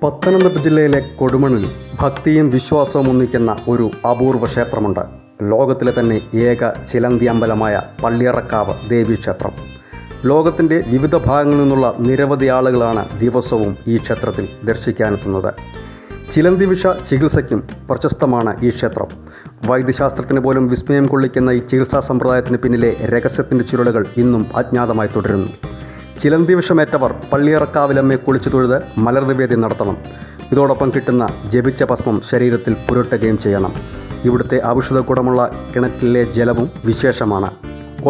പത്തനംതിട്ട ജില്ലയിലെ കൊടുമണ്ണിൽ ഭക്തിയും വിശ്വാസവും ഒന്നിക്കുന്ന ഒരു അപൂർവ ക്ഷേത്രമുണ്ട്. ലോകത്തിലെ തന്നെ ഏക ചിലന്തി അമ്പലമായ പള്ളിയറക്കാവ് ദേവീക്ഷേത്രം. ലോകത്തിൻ്റെ വിവിധ ഭാഗങ്ങളിൽ നിന്നുള്ള നിരവധി ആളുകളാണ് ദിവസവും ഈ ക്ഷേത്രത്തിൽ ദർശിക്കാനെത്തുന്നത്. ചിലന്തി വിഷ ചികിത്സയ്ക്കും പ്രശസ്തമാണ് ഈ ക്ഷേത്രം. വൈദ്യശാസ്ത്രത്തിന് പോലും വിസ്മയം കൊള്ളിക്കുന്ന ഈ ചികിത്സാ സമ്പ്രദായത്തിന് പിന്നിലെ രഹസ്യത്തിൻ്റെ ചുരുളുകൾ ഇന്നും അജ്ഞാതമായി തുടരുന്നു. ചിലന്തി വിഷമേറ്റവർ പള്ളിയറക്കാവിലമ്മയെ കുളിച്ചു തൊഴുത് മലർനിവേദ്യം നടത്തണം. ഇതോടൊപ്പം കിട്ടുന്ന ജപിച്ച ഭസ്മം ശരീരത്തിൽ പുരട്ടുകയും ചെയ്യണം. ഇവിടുത്തെ ഔഷധ ഗുണമുള്ള കിണറ്റിലെ ജലവും വിശേഷമാണ്.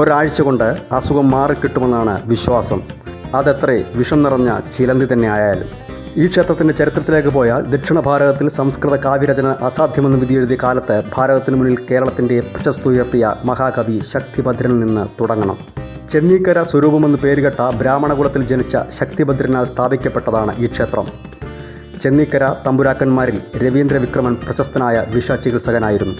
ഒരാഴ്ച കൊണ്ട് അസുഖം മാറിക്കിട്ടുമെന്നാണ് വിശ്വാസം. അതെത്രേ വിഷം നിറഞ്ഞ ചിലന്തി തന്നെ ആയാലും. ഈ ക്ഷേത്രത്തിൻ്റെ ചരിത്രത്തിലേക്ക് പോയാൽ ദക്ഷിണ ഭാരതത്തിൽ സംസ്കൃത കാവ്യരചന അസാധ്യമെന്ന് വിധിയെഴുതിയ കാലത്ത് ഭാരതത്തിനു മുന്നിൽ കേരളത്തിൻ്റെ പ്രശസ്തി ഉയർത്തിയ മഹാകവി ശക്തിഭദ്രനിൽ നിന്ന് തുടങ്ങണം. ചെന്നീക്കര സ്വരൂപമെന്ന് പേരുകെട്ട ബ്രാഹ്മണകുലത്തിൽ ജനിച്ച ശക്തിഭദ്രനാൽ സ്ഥാപിക്കപ്പെട്ടതാണ് ഈ ക്ഷേത്രം. ചെന്നീക്കര തമ്പുരാക്കന്മാരിൽ രവീന്ദ്ര വിക്രമൻ പ്രശസ്തനായ വിഷചികിത്സകനായിരുന്നു.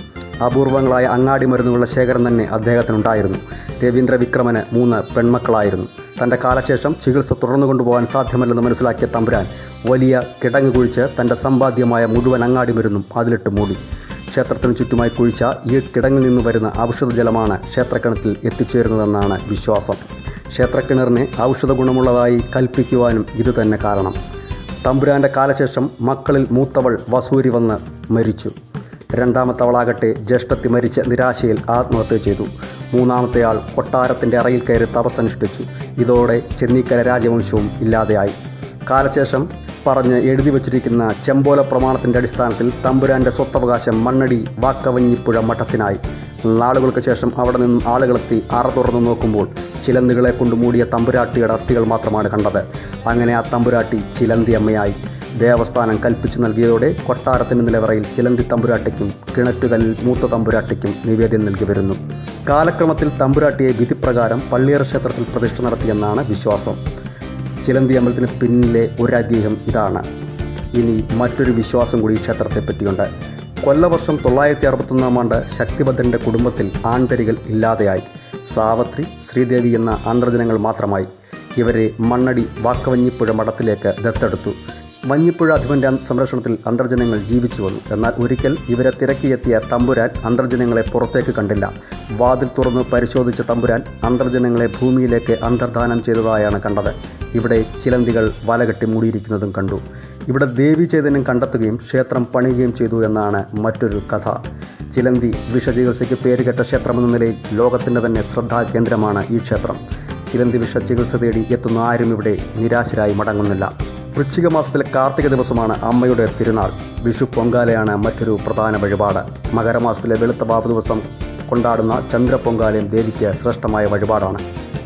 അപൂർവങ്ങളായ അങ്ങാടി മരുന്നുകളുടെ ശേഖരം തന്നെ അദ്ദേഹത്തിനുണ്ടായിരുന്നു. രവീന്ദ്ര വിക്രമന് 3 പെൺമക്കളായിരുന്നു. തൻ്റെ കാലശേഷം ചികിത്സ തുടർന്നു കൊണ്ടുപോകാൻ സാധ്യമല്ലെന്ന് മനസ്സിലാക്കിയ തമ്പുരാൻ വലിയ കിടങ്ങ് കുഴിച്ച് തൻ്റെ സമ്പാദ്യമായ മുഴുവൻ അങ്ങാടി മരുന്നും അതിലിട്ട് മൂടി. ക്ഷേത്രത്തിന് ചുറ്റുമായി കുഴിച്ച ഈ കിടങ്ങിൽ നിന്ന് വരുന്ന ഔഷധജലമാണ് ക്ഷേത്രക്കിണറ്റിൽ എത്തിച്ചേരുന്നതെന്നാണ് വിശ്വാസം. ക്ഷേത്രക്കിണറിനെ ഔഷധ ഗുണമുള്ളതായി കൽപ്പിക്കുവാനും ഇതുതന്നെ കാരണം. തമ്പുരാൻ്റെ കാലശേഷം മക്കളിൽ മൂത്തവൾ വസൂരി വന്ന് മരിച്ചു. രണ്ടാമത്തവളാകട്ടെ ജ്യേഷ്ഠത്തി മരിച്ച നിരാശയിൽ ആത്മഹത്യ ചെയ്തു. മൂന്നാമത്തെയാൾ കൊട്ടാരത്തിൻ്റെ അറയിൽ കയറി തപസ്സനുഷ്ഠിച്ചു. ഇതോടെ ചെന്നീക്കര രാജവംശവും ഇല്ലാതെയായി. കാലശേഷം പറഞ്ഞ് എഴുതി വച്ചിരിക്കുന്ന ചെമ്പോല പ്രമാണത്തിൻ്റെ അടിസ്ഥാനത്തിൽ തമ്പുരാൻ്റെ സ്വത്തവകാശം മണ്ണടി വാക്കവഞ്ഞിപ്പുഴ മഠത്തിനായി. നാളുകൾക്ക് ശേഷം അവിടെ നിന്നും ആളുകളെത്തി അറ തുറന്നു നോക്കുമ്പോൾ ചിലന്തികളെ കൊണ്ട് മൂടിയ തമ്പുരാട്ടിയുടെ അസ്ഥികൾ മാത്രമാണ് കണ്ടത്. അങ്ങനെ ആ തമ്പുരാട്ടി ചിലന്തി അമ്മയായി. ദേവസ്ഥാനം കൽപ്പിച്ചു നൽകിയതോടെ കൊട്ടാരത്തിൻ്റെ നിലവറയിൽ ചിലന്തി തമ്പുരാട്ടിക്കും കിണറ്റുകല്ലിൽ മൂത്ത തമ്പുരാട്ടിക്കും നിവേദ്യം നൽകി വരുന്നു. കാലക്രമത്തിൽ തമ്പുരാട്ടിയെ വിധിപ്രകാരം പള്ളിയറ ക്ഷേത്രത്തിൽ പ്രതിഷ്ഠ നടത്തിയെന്നാണ് വിശ്വാസം. ചിലന്തി അമ്പലത്തിന് പിന്നിലെ ഒരു ഐതിഹ്യം ഇതാണ്. ഇനി മറ്റൊരു വിശ്വാസം കൂടി ഈ ക്ഷേത്രത്തെ പറ്റിയുണ്ട്. കൊല്ലവർഷം 961 ആണ്ട് ശക്തിഭദ്രൻ്റെ കുടുംബത്തിൽ ആൺതരികൾ ഇല്ലാതെയായി. സാവത്രി, ശ്രീദേവി എന്ന അന്തർജനങ്ങൾ മാത്രമായി. ഇവരെ മണ്ണടി വാക്കവഞ്ഞിപ്പുഴ മഠത്തിലേക്ക് ദത്തെടുത്തു. വഞ്ഞിപ്പുഴ അധിപൻ്റെ സംരക്ഷണത്തിൽ അന്തർജനങ്ങൾ ജീവിച്ചു വന്നു. എന്നാൽ ഒരിക്കൽ ഇവരെ തിരക്കിയെത്തിയ തമ്പുരാൻ അന്തർജനങ്ങളെ പുറത്തേക്ക് കണ്ടില്ല. വാതിൽ തുറന്ന് പരിശോധിച്ച തമ്പുരാൻ അന്തർജനങ്ങളെ ഭൂമിയിലേക്ക് അന്തർധാനം ചെയ്തതായാണ് കണ്ടത്. ഇവിടെ ചിലന്തികൾ വലകെട്ടി മൂടിയിരിക്കുന്നതും കണ്ടു. ഇവിടെ ദേവീ ചൈതന്യം കണ്ടെത്തുകയും ക്ഷേത്രം പണിയുകയും ചെയ്തു എന്നാണ് മറ്റൊരു കഥ. ചിലന്തി വിഷചികിത്സയ്ക്ക് പേരുകെട്ട ക്ഷേത്രമെന്ന നിലയിൽ ലോകത്തിൻ്റെ തന്നെ ശ്രദ്ധാകേന്ദ്രമാണ് ഈ ക്ഷേത്രം. ചിലന്തി വിഷ ചികിത്സ തേടി എത്തുന്ന ആരും ഇവിടെ നിരാശരായി മടങ്ങുന്നില്ല. വൃശ്ചിക മാസത്തിലെ കാർത്തിക ദിവസമാണ് അമ്മയുടെ തിരുനാൾ. വിഷു പൊങ്കാലയാണ് മറ്റൊരു പ്രധാന വഴിപാട്. മകരമാസത്തിലെ വെളുത്ത വാവ് ദിവസം കൊണ്ടാടുന്ന ചന്ദ്രപ്പൊങ്കാലയും ദേവിക്ക് ശ്രേഷ്ഠമായ വഴിപാടാണ്.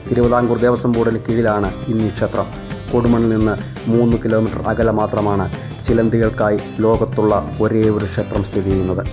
തിരുവിതാംകൂർ ദേവസ്വം ബോർഡിന് കീഴിലാണ് ഇന്നീ ക്ഷേത്രം. കൊടുമണ്ണിൽ നിന്ന് 3 കിലോമീറ്റർ അകലെ മാത്രമാണ് ചിലന്തികൾക്കായി ലോകത്തുള്ള ഒരേ ഒരു ക്ഷേത്രം സ്ഥിതി ചെയ്യുന്നത്.